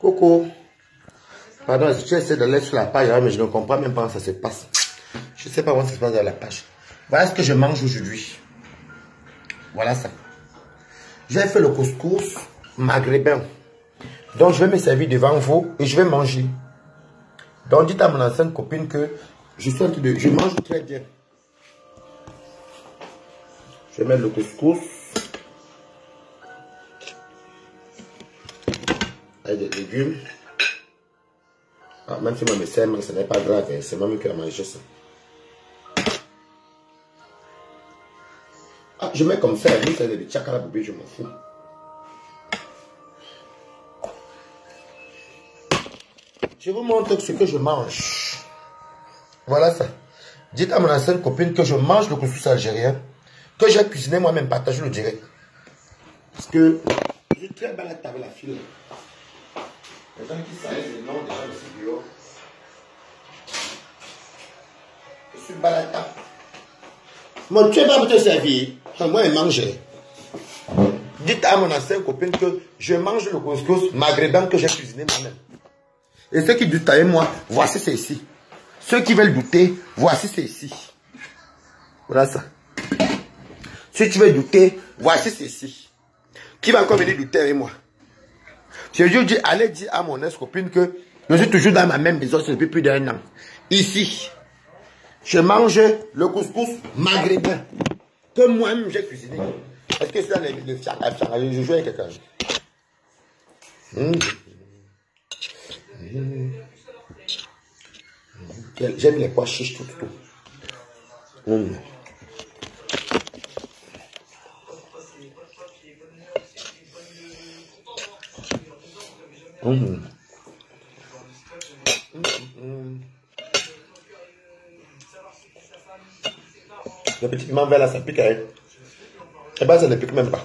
Coco. Pardon, je essaie de l'aller sur la page, mais je ne comprends même pas comment ça se passe. Je ne sais pas comment ça se passe dans la page. Voilà ce que je mange aujourd'hui. Voilà ça. J'ai fait le couscous maghrébin. Donc je vais me servir devant vous et je vais manger. Donc dites à mon ancienne copine que je mange très bien. Je vais mettre le couscous. Avec des légumes. Ah, même si moi me sers, ce n'est pas grave, hein. C'est moi qui ai mangé ça. Ah, je mets comme ça, lui, c'est des tchakala bébé, je m'en fous. Je vous montre ce que je mange. Voilà ça. Dites à mon ancienne copine que je mange le couscous algérien, que j'ai cuisiné moi-même, partagez le direct. Parce que je suis très balade avec la file. Les gens qui savent le nom des gens de ce bureau. Je suis balatable. Mon tu vas te servir. Moi, je mange. Dites à mon ancienne copine que je mange le couscous maghrébin que j'ai cuisiné moi-même. Et ceux qui doutent avec moi, voici c'est ici. Ceux qui veulent douter, voici c'est ici. Voilà ça. Si tu veux douter, voici c'est ici. Qui va encore venir douter avec moi? Je lui dis, allez dire à mon ex-copine que je suis toujours dans ma même maison depuis plus d'un an. Ici, je mange le couscous maghrébin que moi-même j'ai cuisiné. Est-ce que c'est dans le fiang? Je joue avec quelqu'un. J'aime les pois chiches tout. Le petit piment vert là, ça pique. Hein? Et bien, ça ne pique même pas.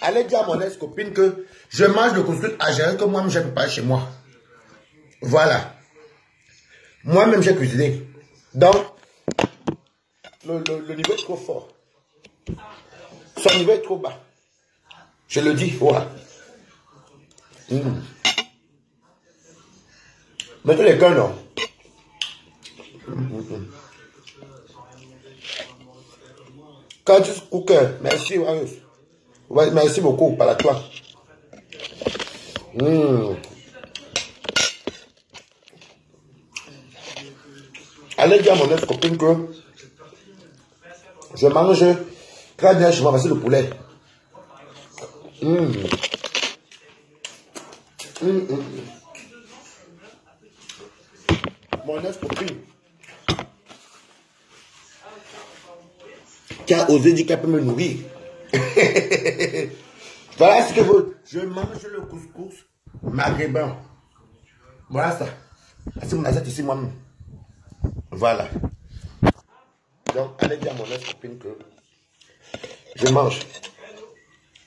Allez dire à mon ex-copine que je mange le couscous algérien que moi-même j'ai préparé chez moi. Voilà. Moi-même j'ai cuisiné. Donc, le niveau est trop fort. Son niveau est trop bas. Je le dis, voilà. Mettez les cœurs, non? Curtis Cooker, merci, Marius. Merci beaucoup, par la toi. Allez dire à mon ex-copine que je mange très bien chez moi, c'est le poulet. Mon ex-copine qui a osé dire qu'elle peut me nourrir. Voilà ce que vous... Je mange le couscous maghrébin. Voilà ça. C'est mon assiette ici moi-même. Voilà. Donc, allez dire à mon ex-copine que je mange.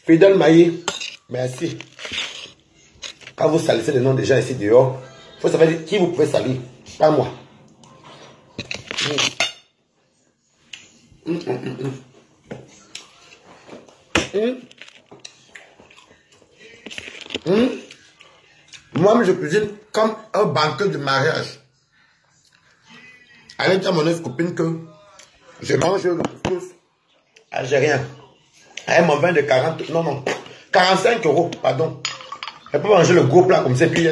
Fidèle Maillé, merci. Quand vous salissez les noms des gens ici dehors, il faut savoir qui vous pouvez salir. Pas moi. Moi, je cuisine comme un banquet de mariage. Allez dire à mon ex-copine que je mange le couscous algérien. Avec mon vin de 40, non, 45 €, pardon. Elle peut manger le gros plat comme ça, puis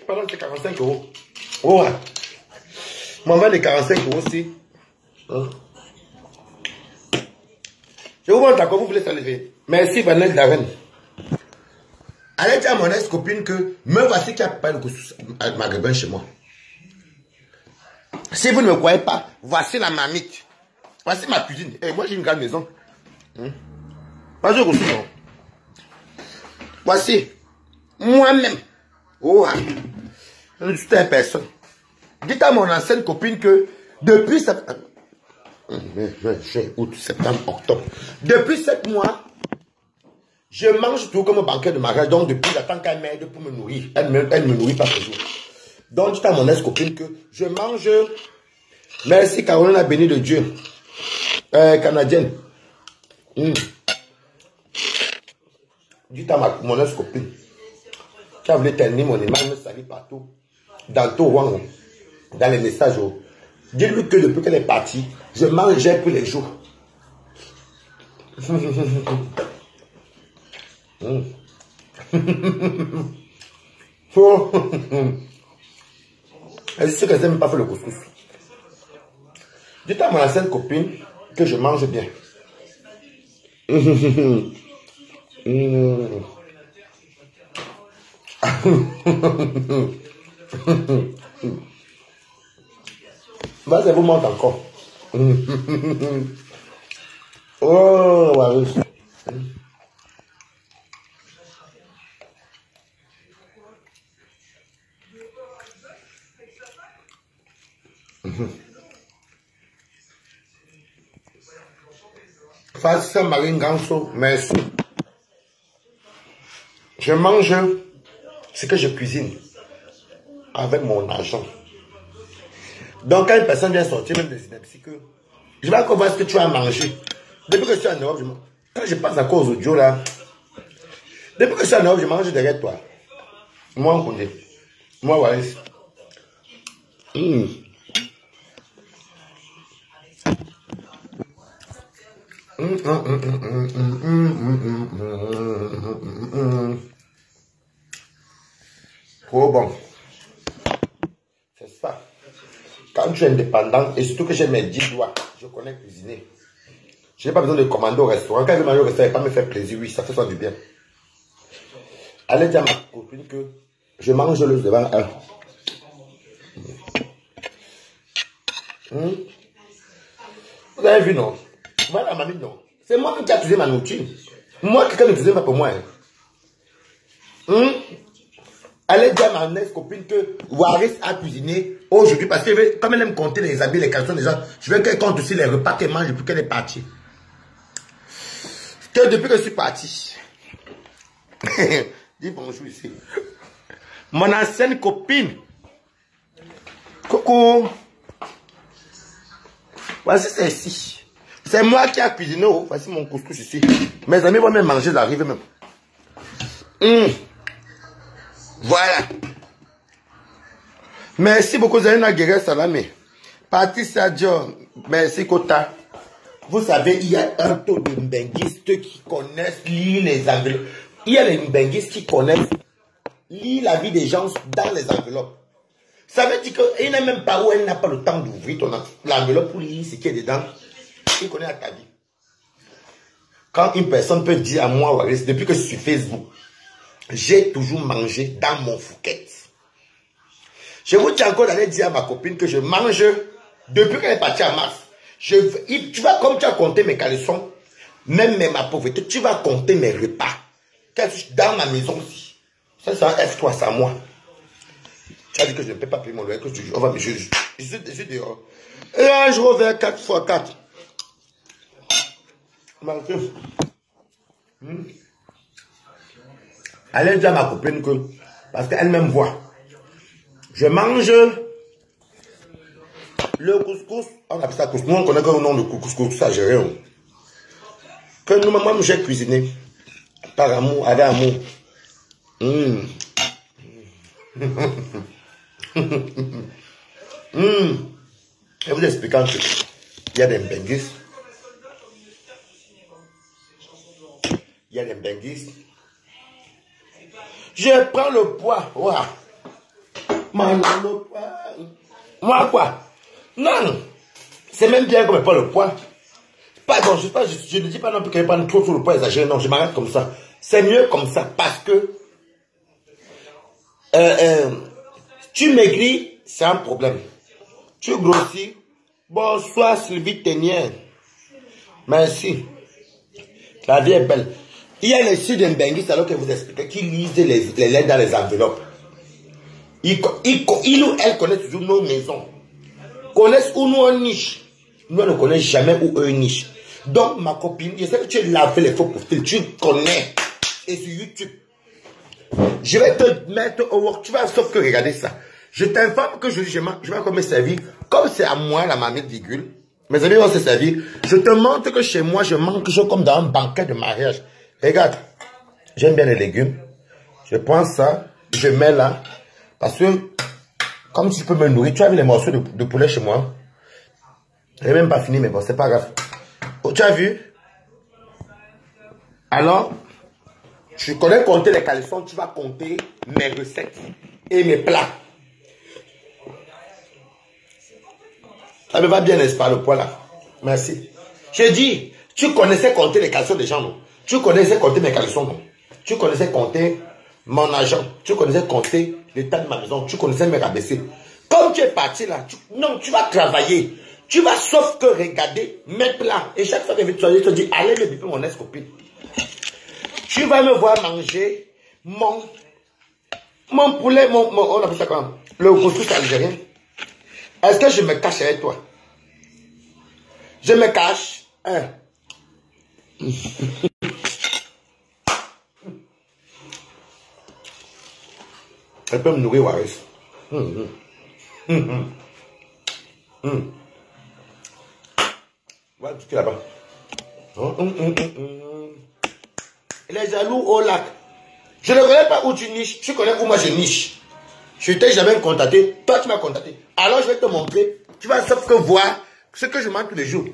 pardon, c'est 45 €. Oh, ouais. Mon vin de 45 € aussi. Je vous montre à quoi vous voulez s'enlever. Merci, Vanessa Darren. Allez dire à mon ex-copine que me voici qui a préparé le couscous maghrébin chez moi. Si vous ne me croyez pas, voici la marmite. Voici ma cuisine. Et moi, j'ai une grande maison. Pas de couscous, non. Voici. Moi-même. Oh, je ne suis à personne. Dites à mon ancienne copine que depuis septembre, août, septembre, octobre, depuis 7 mois, je mange tout comme un banquet de mariage. Donc, depuis, j'attends qu'elle m'aide pour me nourrir. Elle ne me nourrit pas toujours. Donc, dites à mon ex-copine que je mange. Merci, Caroline, la bénie de Dieu. Canadienne. Dites à mon ex-copine Tu as voulu tenir mon image, me salir partout. Dans tout Wang, dans les messages. Dis-lui que depuis qu'elle est partie, je mangeais tous les jours. Elle dit qu'elle n'aime pas faire le couscous. Dis à mon ancienne copine que je mange bien. Vas-y, vous monte encore. Oh, Waris. Face à Marine Ganso, merci. Je mange ce que je cuisine avec mon argent. Donc, quand une personne vient sortir, même des inepties, que je vais encore voir ce que tu as mangé. Depuis que je suis en Europe, quand je passe à cause audio là, depuis que je suis en Europe, je mange derrière toi. Moi, on connaît. Moi, Waris. Trop bon. C'est ça. Quand tu es indépendant, et surtout que j'ai mes 10 doigts, je connais cuisiner. Je n'ai pas besoin de commander au restaurant. Quand je vais manger au restaurant, il ne va pas me faire plaisir. Oui, ça fait ça du bien. Allez dire à ma copine que je mange le devant un. Vous avez vu, non? Voilà, mamie, non. C'est moi qui ai utilisé ma nourriture. Moi, quelqu'un ne cuisine pas pour moi. Allez dire à ma ex-copine que Waris a cuisiné aujourd'hui parce que comme elle aime compter les habits, les caleçons des gens, je veux qu'elle compte aussi les repas qu'elle mange depuis qu'elle est partie. Que depuis que je suis parti. Dis bonjour ici. Mon ancienne copine. Coucou. Voici celle-ci. C'est moi qui a cuisiné. Oh. Voici mon couscous ici. Mes amis vont même manger, j'arrive même. Voilà. Merci beaucoup, Zalina Guerre Salamé. Patricia Dior, merci Kota. Vous savez, il y a un taux de mbenguistes qui connaissent, lire les enveloppes. Il y a les mbenguistes qui connaissent, lire la vie des gens dans les enveloppes. Ça veut dire qu'il n'est même pas où elle n'a pas le temps d'ouvrir l'enveloppe pour lire ce qui est dedans. Il connaît ta vie. Quand une personne peut dire à moi, Waris, depuis que je suis Facebook, j'ai toujours mangé dans mon fouquet. Je vous dis encore d'aller dire à ma copine que je mange depuis qu'elle est partie en mars. Tu vas, comme tu as compté mes caleçons, même ma pauvreté, tu vas compter mes repas. Dans ma maison aussi. Ça, c'est un F3, c'est à moi. Tu as dit que je ne peux pas payer mon loyer, que on va me juger. Je suis dehors. Et un jour vers 4 x 4. Allez dire à ma copine que, parce qu'elle m'aime voir. Je mange le couscous. On appelle ça couscous. Nous, on connaît que le nom de couscous, ça, j'ai rien. Que nous, moi, j'ai cuisiné. Par amour, avec amour. Je vous explique un truc. Il y a des benguis. Il y a des benguis. Je prends le poids. Wow. Moi quoi? Non. C'est même bien qu'on ne prend le poids. Pardon, je ne dis pas non plus qu'elle prenne trop sur le poids exagéré. Non, je m'arrête comme ça. C'est mieux comme ça parce que tu maigris, c'est un problème. Tu grossis. Bonsoir Sylvie Ténière. Merci. La vie est belle. Il y a les sud d'Mbenguis alors que vous expliquez qui lisent les lettres dans les enveloppes. Ils ou elles connaissent toujours nos maisons. Connaissent où nous on niche. Nous on ne connaît jamais où eux niche. Donc ma copine, je sais que tu as lavé les faux profils, tu connais. Et sur YouTube. Je vais te mettre au work. Tu vas sauf que regarder ça. Je t'informe que je vais encore me servir. Comme c'est à moi la mamie virgule. Mes amis vont se servir. Je te montre que chez moi je mange quelque chose comme dans un banquet de mariage. Regarde. J'aime bien les légumes. Je prends ça. je mets là. Parce que, comme tu peux me nourrir, tu as vu les morceaux de poulet chez moi. Je n'ai même pas fini, mais bon, c'est pas grave. Oh, tu as vu? Alors, tu connais compter les caleçons, tu vas compter mes recettes et mes plats. Ça me va bien, n'est-ce pas, le poids là? Merci. Je dis, tu connaissais compter les caleçons des gens, non? Tu connaissais compter mes caleçons, non? Tu connaissais compter mon argent. Tu connaissais compter l'état de ma maison. Tu connaissais me rabaisser. Comme tu es parti là, tu vas travailler. Tu vas sauf que regarder mes plats. Et chaque fois que je te dis, allez me biper mon ex-copine. Tu vas me voir manger mon poulet, on appelle ça comment? Le couscous algérien. Est-ce que je me cache avec toi? Je me cache. Hein? Elle peut me nourrir, Waris. Voilà, tu es là-bas. Les jaloux au lac. Je ne connais pas où tu niches. Tu connais où moi je niche. Je t'ai jamais contacté. Toi, tu m'as contacté. Alors, je vais te montrer. Tu vas sauf que voir ce que je mange tous les jours.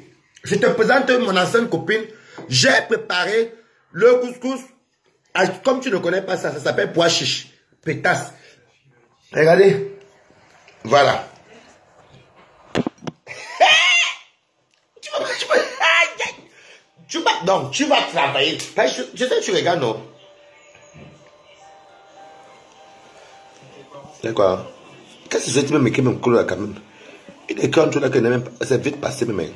Je te présente mon ancienne copine. J'ai préparé le couscous. Comme tu ne connais pas ça, ça s'appelle pois chiche. Pétasse. Regardez. Voilà. Donc, tu vas travailler. Je sais que tu regardes, non? C'est quoi? Qu'est-ce que c'est que tu me mets mon colo là quand même? Il est quand tu l'as que même c'est vite passé, mais.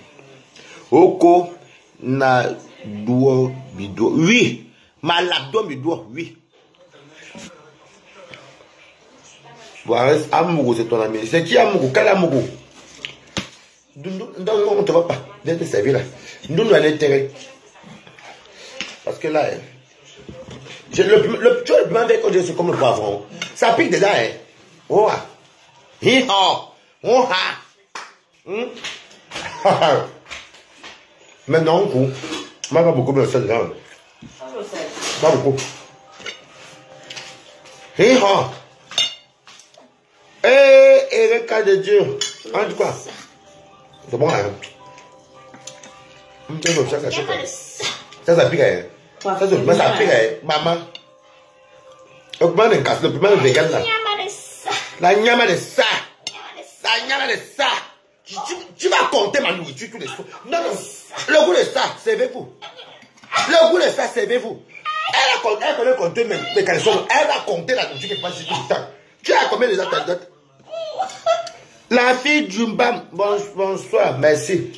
Oko, na, duo, bido. Oui. Malabdo, bido, oui. Voilà, Amougou, c'est ton ami. C'est qui Amougou? Quel Amougou? Donc, on ne te va pas. Viens te servir là. Nous, nous, l'intérêt. Parce que là, le piment avec quand je suis comme le poivron. Ça pique dedans, hein. Oh, ah. Oh, ah. Maintenant, vous, moi, pas beaucoup, mais ça dedans. Pas beaucoup. Et le cas de Dieu. En tout cas, c'est bon, hein. Ça pique, hein. Ça pique, hein. Maman. Le piment de casse, le piment vegan, là. La nyama de ça. La nyama de ça. Tu vas compter ma nourriture tous les jours. Non, non. Le goût de ça, servez-vous. Le goût de ça, servez-vous. Elle connaît compter mes caleçons. Elle va compter la nourriture qui passe tout le temps. Tu as combien de dates? La fille du Mbam. Bonsoir, merci.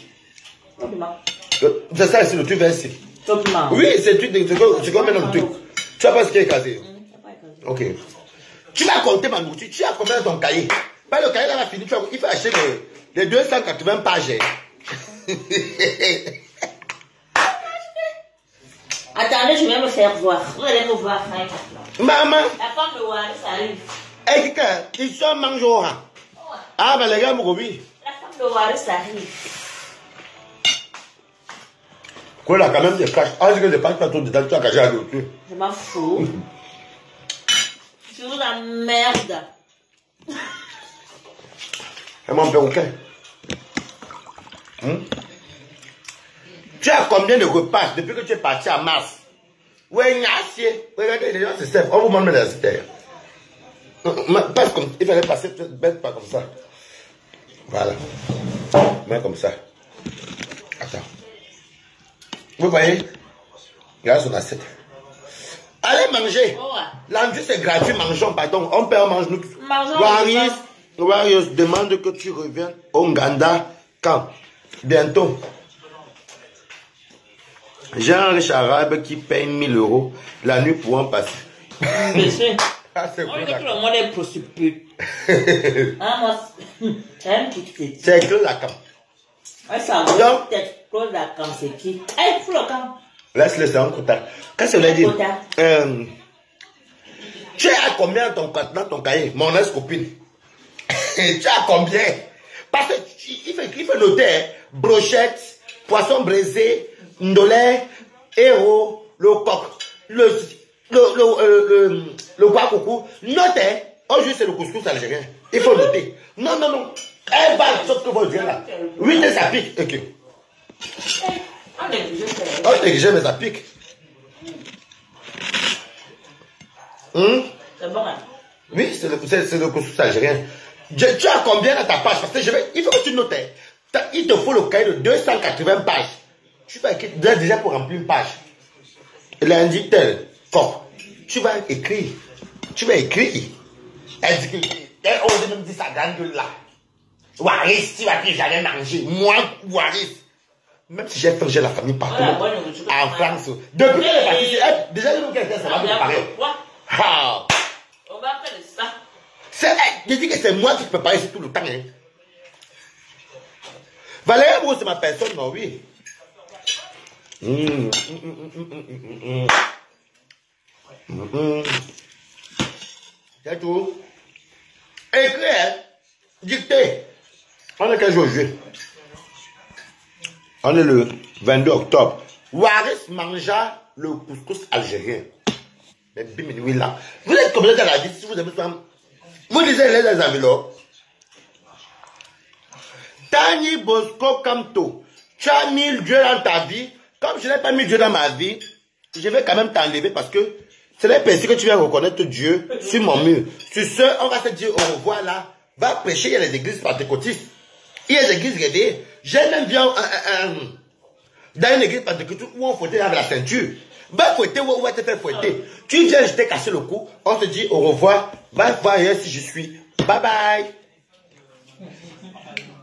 C'est ça ici, le truc vers ici. Oui, c'est comme un truc. Tu vois pas ce qui est casé? Ok. Tu vas compter ma nourriture. Tu as combien dans ton cahier? Pas le cahier là va finir. Il faut acheter les 280 pages. Attendez, je vais me faire voir. Vous allez me voir. Maman. La femme de Waris arrive. Ils sont mangeaux. Ah, ben les gars, mon gobi. La femme de Waris arrive. Quoi là, quand même, des caches. Ah, je ne pas tout dedans, tu as caché à l'autre. Je m'en fous. Je vous emmerde. Et mon perroquet. Tu as combien de repas depuis que tu es parti à Mars? Oui, regardez, les gens se servent. On vous demande de la citer. Il fallait passer bête pas comme ça. Voilà. Mais comme ça. Attends. Vous voyez? Regarde son assiette. Allez manger. L'enduit c'est gratuit, mangeons, pardon. On peut en manger nous. Waris demande que tu reviennes au Nganda quand? Bientôt. J'ai un riche arabe qui paye 1000 € la nuit pour en passer. Monsieur, Ah, c'est on dit que le monde est prostitué. Ah, moi, c'est un petit petit. C'est Claude Lacan. Ah, ça va. Peut-être Claude Lacan, c'est qui? Eh, Claude Lacan. Laisse-le, c'est un quota. Qu'est-ce que ça veut dire? Tu as combien dans ton cahier? Mon ex-copine. Tu as combien? Parce qu'il faut noter, hein, brochette, poisson braisé, ndolé, héros, le coq, Le quoi coucou, notez. Aujourd'hui, c'est le couscous algérien. Il faut noter. Non, non, non. Elle va, sauf que vous dites là. Oui, mais ça pique. Ok. Oh, négligé, mais ça pique. C'est bon, hein? Oui, c'est le couscous algérien. Tu as combien dans ta page? Parce que il faut que tu notes. Il te faut le cahier de 280 pages. Tu vas écrire déjà pour remplir une page. Lundi tel, fort. Tu vas écrire. Tu vas écrire. Elle dit que, elle ose même dire sa grande gueule là. Waris, tu vas plus jamais manger. Moi, Waris. Même si j'ai faim, j'ai la famille partout. En France. Depuis qu'elle est partie, déjà, nous, quelqu'un, ça va me préparer. Ah. On va faire ça. Je dis que c'est moi qui prépare ici tout le temps. Hein. Valérie, c'est ma personne, non, oui. C'est tout. Écris, hein. Dictée. On est quel jour aujourd'hui? On est le 22 octobre. Waris mangea le couscous algérien. Mais bimini là. Vous êtes comme dans la vie, si vous aimez ça. Vous lisez les enveloppes. Tani Bosco Kamto. Tu as mis Dieu dans ta vie. Comme je n'ai pas mis Dieu dans ma vie, je vais quand même t'enlever parce que c'est les personnes que tu viens reconnaître Dieu sur mon mur. Sur ce, on va se dire au revoir là. Va prêcher, il y a les églises pentecôtistes. Il y a des églises réveillées. J'ai même bien dans une église pentecôtiste où on fouettait avec la ceinture. Va fouetter où on va te faire fouetter. Tu viens, je t'ai cassé le cou. On se dit au revoir. Va voir ailleurs si je suis. Bye bye.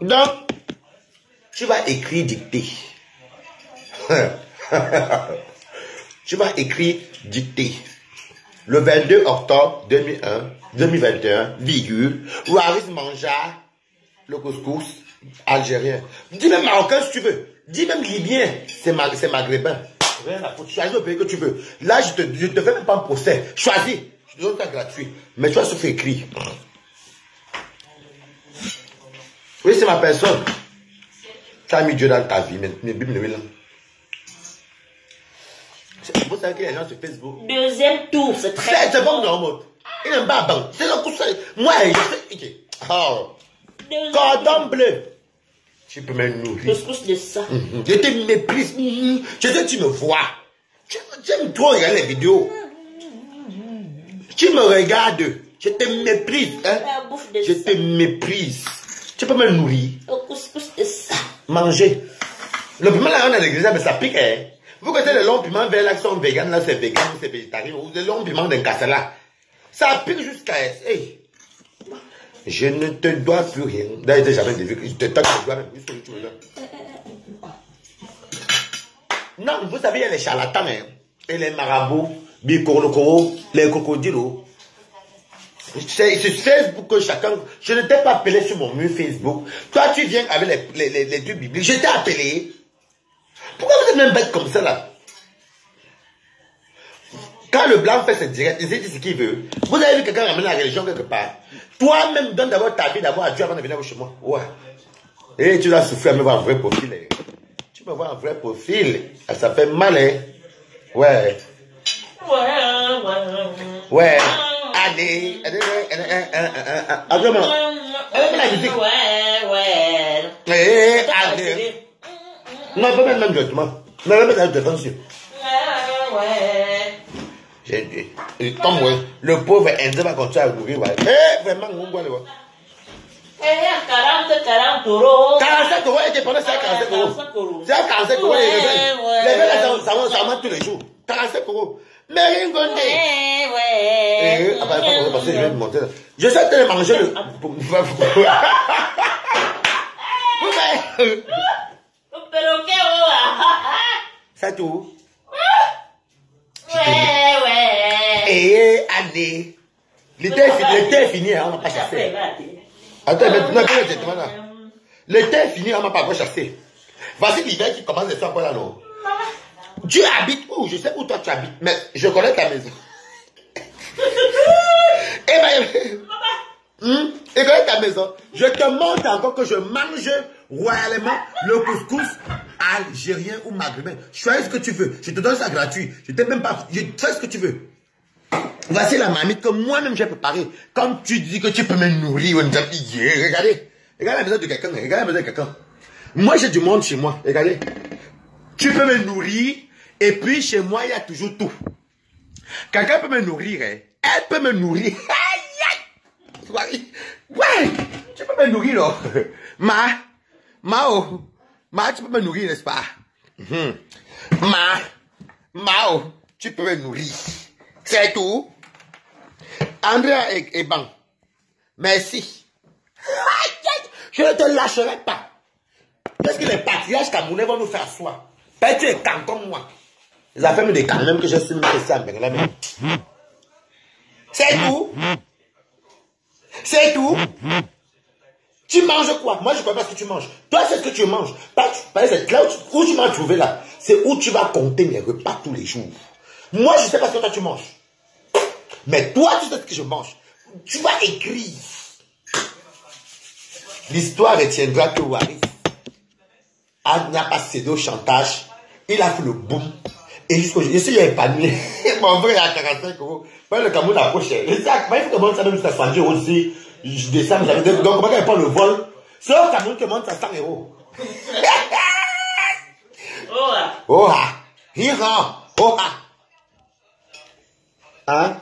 Donc, tu vas écrire dictée. Tu vas écrire dictée. Le 22 octobre 2021, virgule, Waris mangea le couscous algérien. Dis même marocain si tu veux. Dis même libyen, c'est maghrébin. Rien à foutre. Choisis le pays que tu veux. Là, je te fais même pas un procès. Choisis. Je te donne ça gratuit. Mais tu vas se faire écrire. Oui, c'est ma personne. Tu as mis Dieu dans ta vie. Mais vous savez qu'il y a des gens sur Facebook. Deuxième tour, c'est très C'est bon, non, il n'aime pas bon. C'est le coup. Moi, je sais. Oh. Cordon bleu. Tu peux me nourrir. Couscous de ça. Je te méprise. Je sais que tu me vois. Tu aimes trop regarder les vidéos. Tu me regardes. Je te méprise. Hein? Je te méprise. Tu peux me nourrir. Le couscous de ça. Manger. Le piment là, on a l'église, mais ça pique. Hein? Vous connaissez les longs piments verts là qui sont vegan, là c'est vegan, c'est végétarien, ou les longs piments d'un casse là. Ça pique jusqu'à... Hey. Je ne te dois plus rien. D'ailleurs, jamais vu. Je te dois même. Non, vous savez, il y a les charlatans hein, et les marabouts, les crocodiles. C'est Facebook que chacun... Je ne t'ai pas appelé sur mon mur Facebook. Toi, tu viens avec les trucs bibliques. Je t'ai appelé. Pourquoi vous êtes même bête comme ça là? Quand le blanc fait ses directs, il dit ce qu'il veut. Vous avez vu quelqu'un ramener la religion quelque part. Toi-même, donne d'abord ta vie d'abord à Dieu avant de venir chez moi. Ouais. Et tu dois souffrir à me voir un vrai profil. Hein. Tu me vois un vrai profil. Ça fait mal, hein. Ouais. Ouais. Allez. Allez, la musique. Allez. Non, pas même directement. Non, même la défensive. Comme moi, le pauvre Indien va continuer à mourir. Eh, vraiment, on va le voir. 40 euros. 45 euros, et pendant ça, 45 euros. C'est à 45 euros, les gens, ça monte tous les jours. 45 euros. Mais rien qu'on dit. Ouais. Parce que je vais me monter là. Je sais te manger le. C'est tout. Et allez. L'été est fini, on ne va pas chasser. Attends, maintenant, l'été est fini, on ne va pas chasser. Voici l'hiver qui commence de encore là, non? Tu habites où? Je sais où toi tu habites, mais je connais ta maison. Et connais ta maison. Je te montre encore que je mange royalement le couscous algérien ou maghrébin. Choisis ce que tu veux. Je te donne ça gratuit. Je t'ai même pas. Je fais ce que tu veux. Voici la marmite que moi-même j'ai préparée. Quand tu dis que tu peux me nourrir, regardez. Regardez la maison de quelqu'un. Regardez la maison de quelqu'un. Moi, j'ai du monde chez moi. Regardez. Tu peux me nourrir. Et puis, chez moi, il y a toujours tout. Quelqu'un peut me nourrir. Hein. Elle peut me nourrir. Ouais. Tu peux me nourrir, là. Mao, tu peux me nourrir, n'est-ce pas? Mao, tu peux me nourrir. C'est tout. Andrea et Ban. Merci. Je ne te lâcherai pas. Qu'est-ce que les patriarches camerounais vont nous faire soi? Ben, tu es quand comme moi. Les affaires me décalent même que je suis ça. C'est tout. C'est tout. Tu manges quoi? Moi, je ne sais pas ce que tu manges. Toi, c'est ce que tu manges. C'est là où tu m'as trouvé là. C'est où tu vas compter mes repas tous les jours. Moi, je ne sais pas ce que toi tu manges. Mais toi, tu sais ce que je mange. Tu vas écrire. L'histoire retiendra que Waris n'a pas cédé au chantage. Il a fait le boom. Et jusqu'au jour, je suis épanoui. Mon frère est à 45 €. Le Cameroun a trop cher. Il faut que je monte ça même jusqu'à 100 € aussi. Je descends. Donc, comment elle prend le vol? C'est au Cameroun que monte à 100 €. Oh ah. Oh ah. Hein?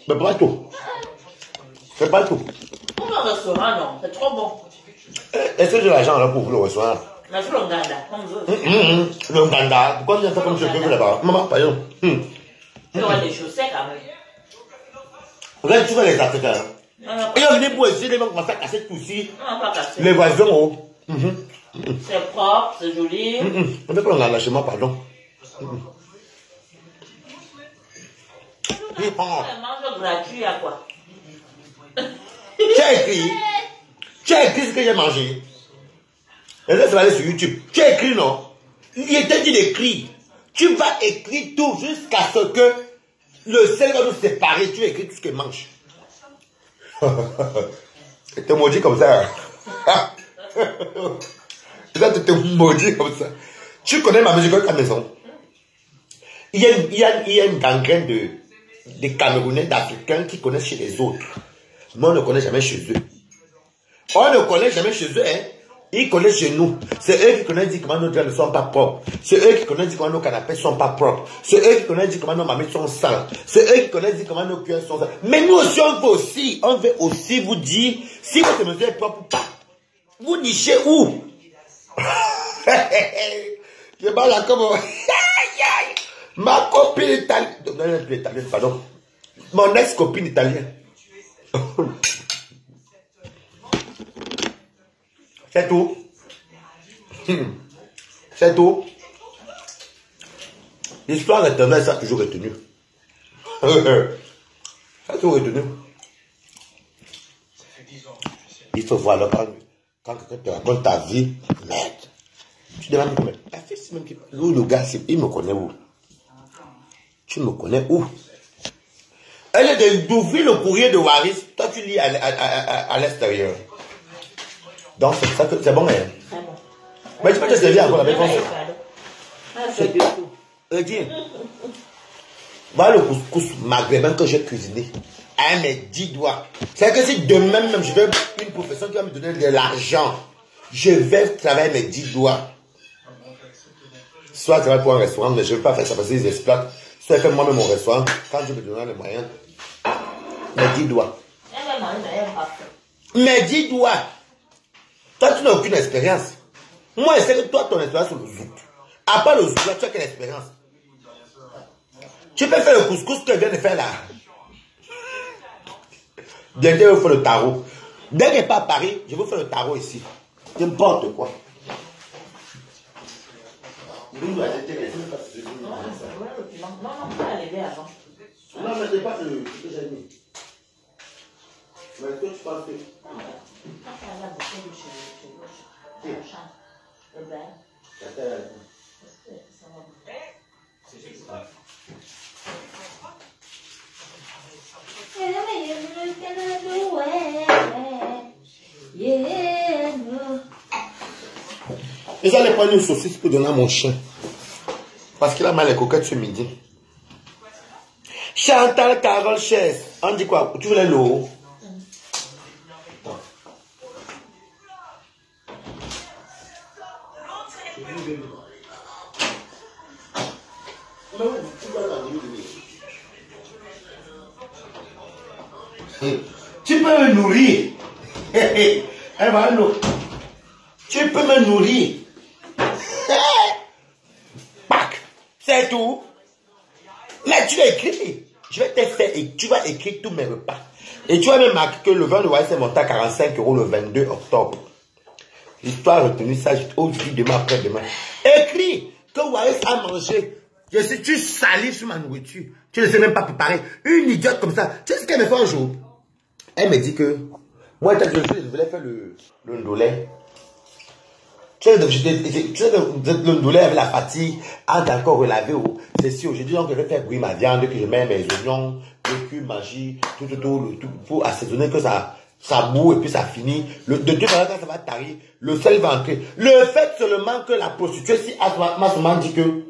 Mais pas tout. C'est pas tout. Pour le restaurant, non, c'est trop bon. Est-ce que j'ai l'argent là pour le restaurant? Mais pour le Nganda, comme vous. Le Nganda, pourquoi tu as fait comme je veux là-bas? Maman, pas yon. Tu auras des chaussettes quand même. Regarde, tu vois les Africains. Ils ont venu pour essayer de commencer à casser tout ici. On va pas casser. Les voisins, oh. C'est propre, c'est joli. On ne peut pas en lâcher moi, pardon. C'est mange gratuit à quoi? Tu as écrit ce que j'ai mangé. Et là, ça va aller sur YouTube. Tu as écrit, non? Il était dit d'écrire. Tu vas écrire tout jusqu'à ce que le sel va nous séparer. Tu écris tout ce qu'il mange. Tu te maudis comme ça. Tu vas te maudire comme ça. Tu connais ma musique à la maison. Il y a une gangrène de Camerounais, d'Africains qui connaissent chez les autres. Mais on ne connaît jamais chez eux. On ne connaît jamais chez eux, hein. Ils connaissent chez nous. C'est eux qui connaissent comment nos draps ne sont pas propres. C'est eux qui connaissent comment nos canapés ne sont pas propres. C'est eux qui connaissent comment nos mamies sont sales. C'est eux qui connaissent comment nos cuillères sont sales. Mais nous aussi, on veut aussi vous dire si votre maison est propre ou pas. Vous nichez où? Je parle là comme... Ma copine italienne, pardon. Mon ex-copine italienne. C'est tout. C'est tout. L'histoire éternelle, ça a toujours retenu. Ça a toujours retenu. Il faut voir quand quelqu'un te raconte ta vie, merde. Tu demandes comment. La fille, c'est même qui. Le gars, il me connaît où? Tu me connais où? Elle est d'ouvrir le courrier de Waris. Toi, tu lis à l'extérieur. Donc, c'est ça que c'est bon, hein? C'est bon. Mais tu peux te servir encore avec moi. C'est du tout. Dis. Voilà le couscous maghrébin que j'ai cuisiné. À mes 10 doigts. C'est que si demain même je veux une profession qui va me donner de l'argent, je vais travailler mes 10 doigts. Soit je travaille pour un restaurant, mais je ne veux pas faire ça parce qu'ils exploitent. Soit je fais moi-même mon restaurant, quand je me donnerai les moyens. Mes 10 doigts. Mes 10 doigts. Toi, tu n'as aucune expérience. Moi, je sais que toi, ton expérience, c'est le zouk. À part le zouk, là, tu as quelle expérience? Tu peux faire le couscous que tu viens de faire là. Bientôt, je vais faire le tarot. Dès que je pas à Paris, je vais faire le tarot ici. N'importe quoi. Non, pas arriver avant. Non, mais c'est pas ce que j'ai mis. Mais est-ce que tu penses que... Et ça, les prendre une saucisse pour donner à mon chien. Parce qu'il a mal les coquettes ce midi. Chantal Carole Chess. On dit quoi? Tu voulais l'eau? Tu peux me nourrir. Elle va nous. Tu peux me nourrir. Pac. C'est tout. Mais tu l'as écrit. Je vais te faire et tu vas écrire tous mes repas. Et tu vas me marquer que le vin de Waïs est monté à 45 € le 22 octobre. L'histoire a retenu ça aujourd'hui, demain, après-demain. Écris que Waïs a mangé. Tu salives sur ma nourriture. Tu ne sais même pas préparer. Une idiote comme ça. Tu sais ce qu'elle me fait un jour? Elle me dit que moi, je voulais faire le ndolé. Tu sais, le ndolé avec la fatigue, encore relavé. C'est sûr. J'ai dit donc que je vais faire bouillir ma viande, que je mets mes oignons, le cul, magie, tout, pour assaisonner que ça boue et puis ça finit. De toute façon, quand ça va tarir, le sel va entrer. Le fait seulement que la prostituée, si ma maman dit que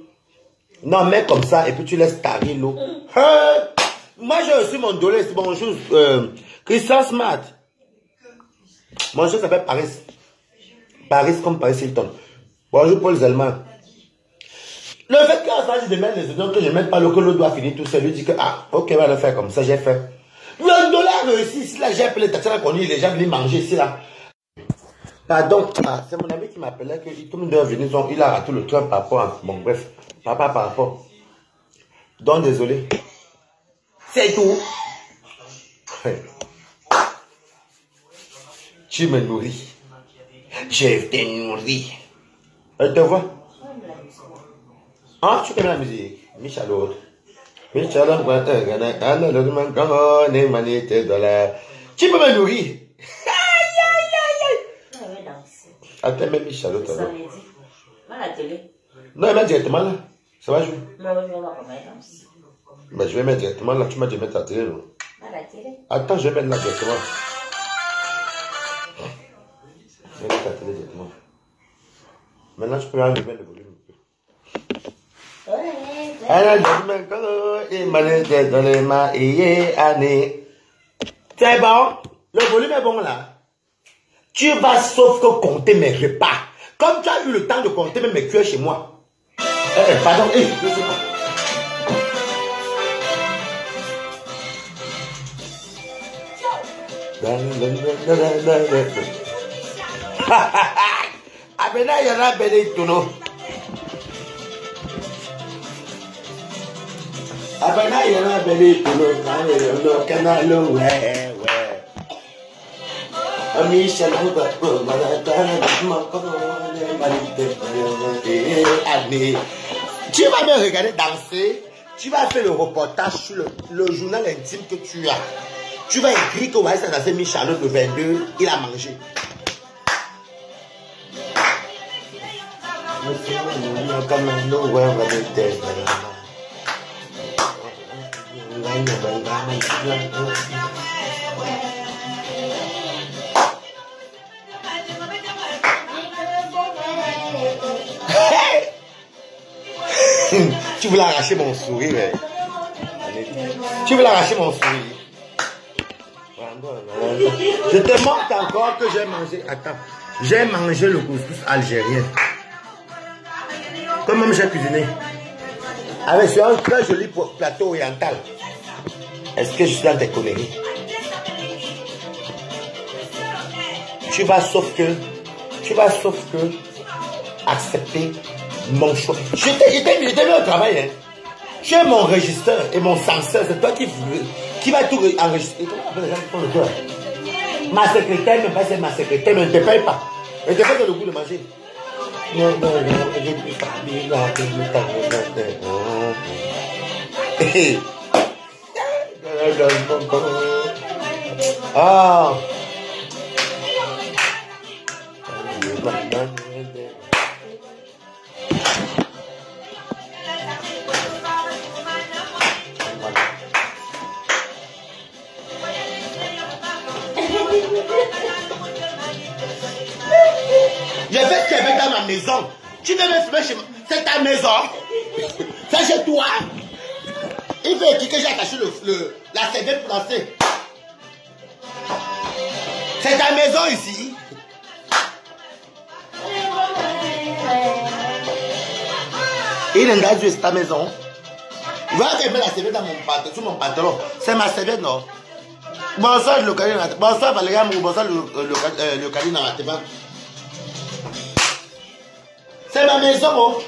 non, mais comme ça, et puis tu laisses tarir l'eau. Moi, j'ai reçu mon ndolé, c'est bonjour, Christian Smart. Mon jeu s'appelle Paris. Paris comme Paris Hilton. Bonjour Paul Zelman. Le fait qu'à ça, je demande les oignons, que je ne mette pas l'eau, que l'eau doit finir tout seul, lui dit que, ah, ok, on va le faire comme ça, j'ai fait. Le dollar réussi, ici, là, j'ai appelé les taxis, les gens venaient manger ici, là. Pardon, c'est mon ami qui m'appelait, que comme il doit venir, il a raté le train par rapport à, bon, bref, papa par rapport. Donc, désolé. C'est tout. Tu me nourris. Je te nourris. Elle te voit? Ah, tu connais la musique? Michalote. Michalote, tu peux me nourrir. Attends, même Michalote. Non, elle m'a directement là. Ça va jouer? Mais je vais mettre directement là. Tu m'as dit mettre la télé, non? Attends, je vais mettre là directement. Je vais mettre la télé directement. Maintenant, je peux enlever le volume. C'est bon? Le volume est bon là. Tu vas sauf que compter mes repas. Comme tu as eu le temps de compter même mes cuillères chez moi. Pardon, je sais pas. Abena yana bele tuno. Abena yana bele tuno. No kanalo we. Amisha luba tu vas me regarder danser. Tu vas faire le reportage sur le journal intime que tu as. Tu vas écrire que Waïs a dansé Michalote le 22. Il a mangé. Tu veux l'arracher mon sourire. Tu veux l'arracher mon sourire. Je te montre encore que j'ai mangé. Attends. J'ai mangé le couscous algérien. Comme même j'ai cuisiné. Avec sur un très joli plateau oriental. Est-ce que je suis dans tes conneries? Tu vas sauf que accepter mon choix. J'étais mis au travail. Hein. Tu es mon régisseur et mon censeur. C'est toi qui va tout enregistrer. Comment on appelle les gens qui font le tour? Ma secrétaire, mais pas c'est ma secrétaire, mais ne te paye pas. Elle te fait que le goût de manger. Non, ah. Je vais ce qu'il y avait dans ma maison. Tu devais fumer chez moi. C'est ta maison. Ça, c'est toi. Il veut écrire que j'ai attaché la serviette pour danser. C'est ta maison ici. Il est engagé, c'est ta maison. Voilà qu'elle met la serviette sur mon pantalon. C'est ma serviette, non? Bonsoir, le Kali. Bonsoir, Valérie. Bonsoir, le Kali dans la tête. C'est ma maison, oh.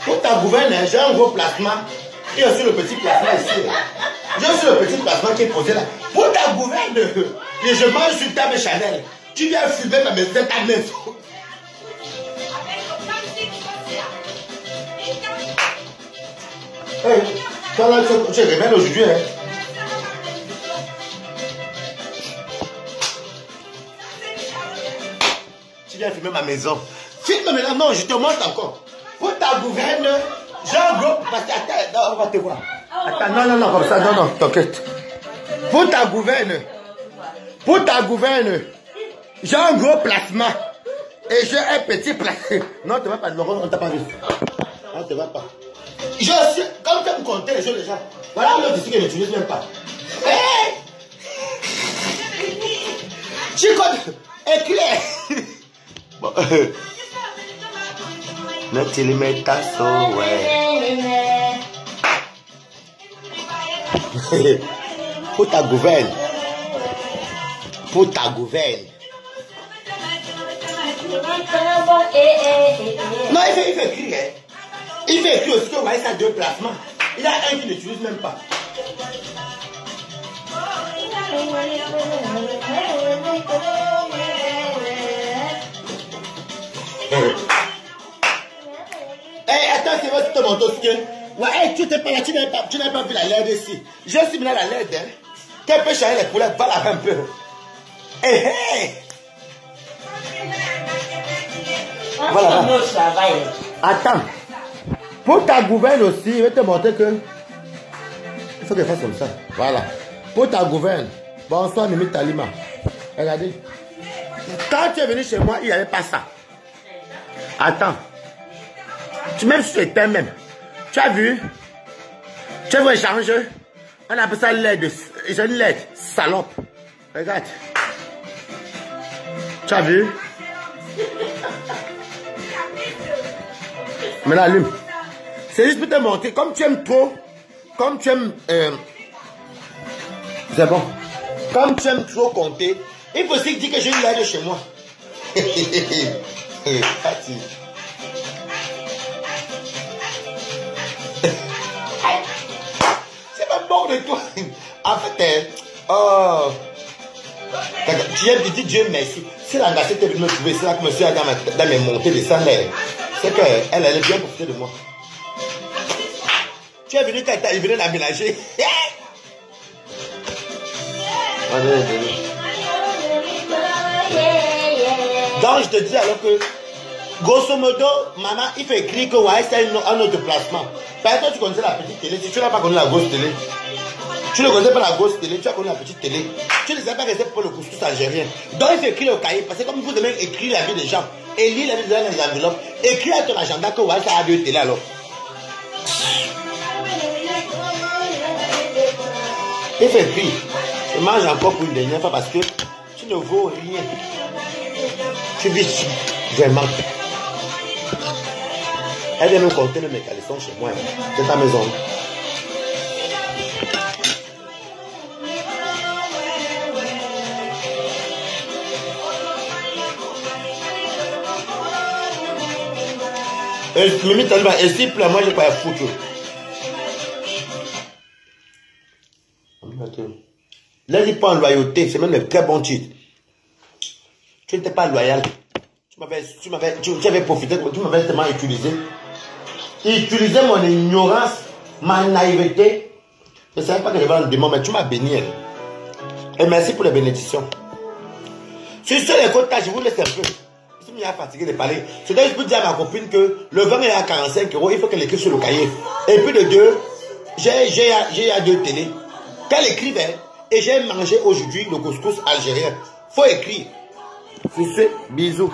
Pour ta gouverneur, j'ai un gros placement. Il y a aussi le petit placement ici. J'ai aussi le petit placement qui est posé là. Pour ta gouverneur, et je mange sur table Chanel. Tu viens fumer ta maison, ta maison. Hey, toi là, tu es rebelle aujourd'hui, hein? Tu viens fumer ma maison. Filme maintenant, non, je te montre encore. Pour ta gouverne, j'ai un gros. Parce que, attends, on va te voir. Attends, non, comme ça, non, t'inquiète. Pour ta gouverne, j'ai un gros placement. Et j'ai un petit placement. Non, tu ne vas pas, on ne t'a pas vu. Non, tu ne vas pas. Je suis, comme tu me comptais les choses déjà. Voilà l'autre ici que je n'utilise même pas. Hey! Tu connais. Éclair. Bon. Nathalie Metasso, ouais. Pour ta gouverne. Pour ta gouverne. Non, il fait écrire. Hein. Il fait écrire aussi qu'on va ça 2 placements. Il y a un qui n'utilise même pas. Hey, attends, c'est moi qui te montre aussi. Ouais, hey, tu n'es pas là, tu n'as pas vu la LED ici. Je suis venu à la LED. Hein. Quel peut changer les poulettes, va là un peu. Hey, hey! Voilà. Attends. Pour ta gouverne aussi, je vais te montrer que. Il faut qu'elle fasse comme ça. Voilà. Pour ta gouverne. Bonsoir, Mimi Talima. Regardez. Quand tu es venu chez moi, il n'y avait pas ça. Attends. Même si tu étais même. Tu as vu? Tu veux échanger? On appelle ça LED. C'est une LED. Salope. Regarde. Tu as vu? Maintenant, allume. C'est juste pour te montrer. Comme tu aimes trop. Comme tu aimes. C'est bon. Comme tu aimes trop compter. Il faut aussi dire que j'ai une LED chez moi. C'est pas bon de toi. En fait, oh. Tu viens de dire Dieu merci. Si la nation était venue me trouver, c'est là que monsieur a dans mes montées de salaire. C'est qu'elle allait bien profiter de moi. Tu es venu quand il venait l'aménager. Donc je te dis alors que, grosso modo, maman, il fait écrire que ouais, c'est un autre placement. Par exemple, tu connaissais la petite télé, si tu n'as pas connu la grosse télé. Tu ne connaissais pas la grosse télé, tu as connu la petite télé. Tu ne sais pas que c'est pour le couscous algérien. Donc il fait écrire au cahier, parce que comme vous devez écrire la vie des gens, et lire la vie des gens dans les enveloppes, écrire à ton agenda que ouais, ça a 2 télé alors. Il fait écrire. Je mange encore pour une dernière fois parce que tu ne vaux rien. Tu vis vraiment. Elle vient me compter mes caleçons chez moi. C'est ta maison. Mimi Talima, et s'il plaît, moi je n'ai pas à foutre. Là, il pas en loyauté, c'est même un très bon titre. Tu n'étais pas loyal. Tu avais profité, tu m'avais tellement utilisé. Utilisé mon ignorance, ma naïveté. Je ne savais pas que je vais en démon, mais tu m'as béni. Et merci pour les bénédictions. Sur les côtes, je vous laisse un peu. Je suis fatigué de parler. C'est donc je peux dire à ma copine que le vin est à 45 €, il faut qu'elle écrive sur le cahier. Et puis de 2, j'ai à deux télé. Qu'elle écrivait, et j'ai mangé aujourd'hui le couscous algérien. Faut écrire. Sur ce, bisous.